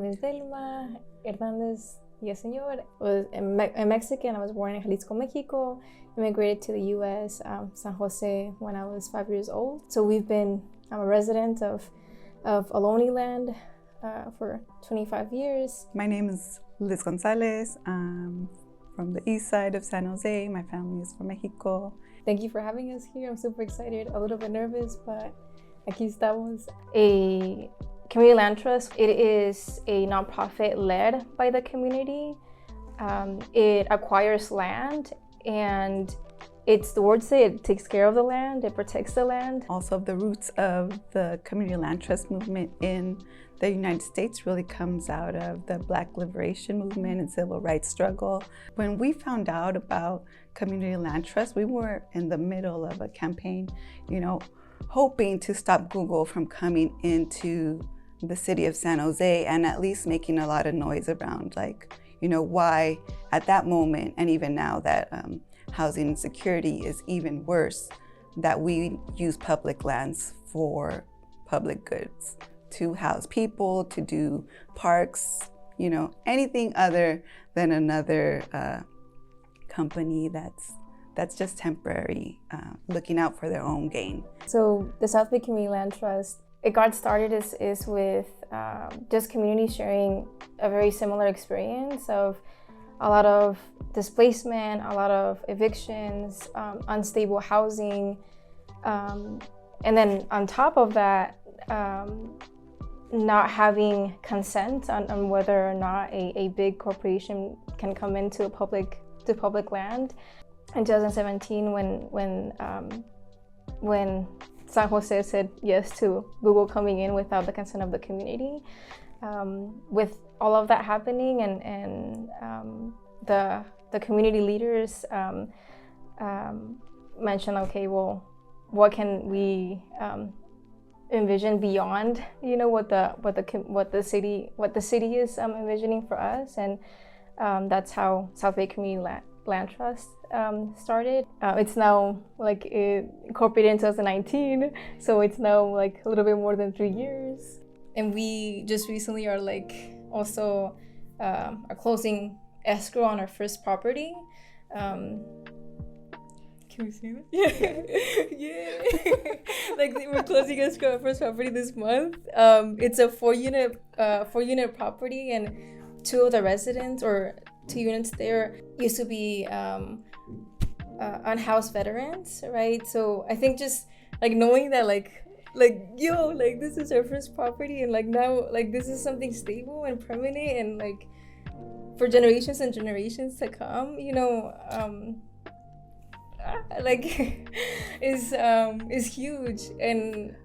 is Delma Hernandez. Yes, señor. I'm Mexican. I was born in Jalisco, Mexico. Immigrated to the U.S., San Jose, when I was 5 years old. So I'm a resident of Ohlone land for 25 years. My name is Liz Gonzalez. I'm from the east side of San Jose. My family is from Mexico. Thank you for having us here. I'm super excited, a little bit nervous, but aquí estamos. A community land trust, it is a nonprofit led by the community. It acquires land and it takes care of the land, it protects the land. Also, the roots of the community land trust movement in the United States really comes out of the Black liberation movement and civil rights struggle. When we found out about community land trust, we were in the middle of a campaign, hoping to stop Google from coming into the city of San Jose and at least making a lot of noise around why at that moment and even now that housing insecurity is even worse, that we use public lands for public goods, to house people, to do parks, anything other than another company that's just temporary, looking out for their own gain. So the South Bay Community Land Trust, it got started is with just community sharing a very similar experience of a lot of displacement, a lot of evictions, unstable housing, and then on top of that, not having consent on whether or not a big corporation can come into public land. In 2017, when San Jose said yes to Google coming in without the consent of the community, with all of that happening and the community leaders mentioned, okay, well, what can we envision beyond what the city is envisioning for us, and that's how South Bay Community Land Trust started. It's now incorporated in 2019, so it's now a little bit more than 3 years. And we just recently are also are closing escrow on our first property. Can we see that? Yeah. We're closing escrow on our first property this month. It's a four unit property, and two of the residents, or 2 units there, used to be unhoused veterans, right? So I think just knowing that this is our first property, and now this is something stable and permanent and for generations and generations to come, is huge. And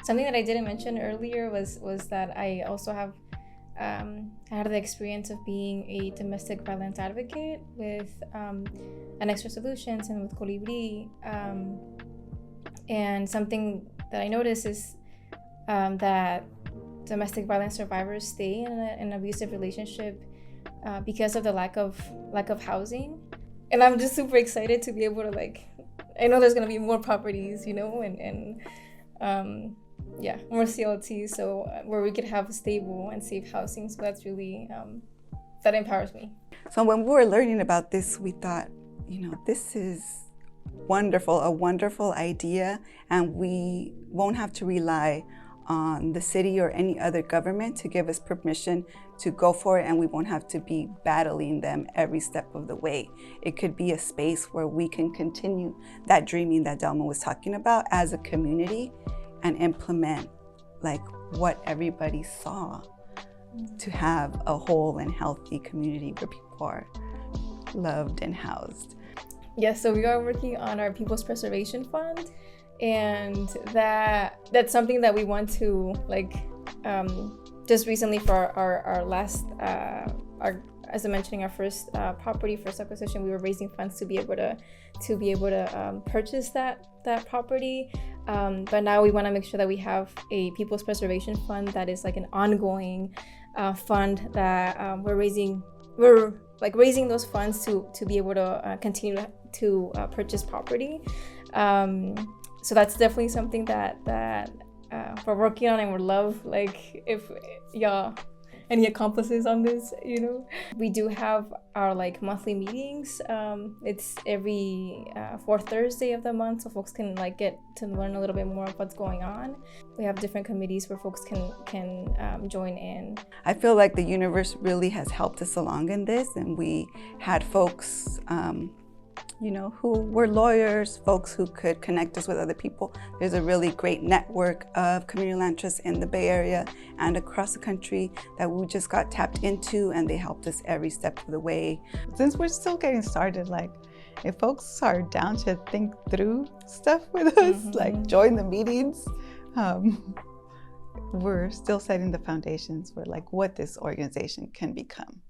something that I didn't mention earlier was that I also have had the experience of being a domestic violence advocate with Extra Solutions and with Colibri. And something that I noticed is that domestic violence survivors stay in an abusive relationship because of the lack of housing. And I'm just super excited to be able to I know there's gonna be more properties, and more CLTs, so where we could have stable and safe housing. So that's really that empowers me. So when we were learning about this, we thought, this is a wonderful idea, and we won't have to rely on the city or any other government to give us permission to go for it, and we won't have to be battling them every step of the way. It could be a space where we can continue that dreaming that Delma was talking about as a community and implement what everybody saw, to have a whole and healthy community where people are loved and housed. Yes, so we are working on our People's Preservation Fund, and that's something that we want to just recently for our last as I'm mentioning, our first property, first acquisition, we were raising funds to be able to purchase that property. But now we want to make sure that we have a People's Preservation Fund that is an ongoing fund that we're raising those funds to be able to continue to purchase property. So that's definitely something that we're working on, and would love if y'all any accomplices on this, you know. We do have our like monthly meetings. It's every fourth Thursday of the month, so folks can like get to learn a little bit more of what's going on. We have different committees where folks can join in. I feel like the universe really has helped us along in this, and we had folks you know, who were lawyers, folks who could connect us with other people. There's a really great network of community land trusts in the Bay Area and across the country that we just got tapped into, and they helped us every step of the way. Since we're still getting started, like, if folks are down to think through stuff with us, like join the meetings, we're still setting the foundations for like what this organization can become.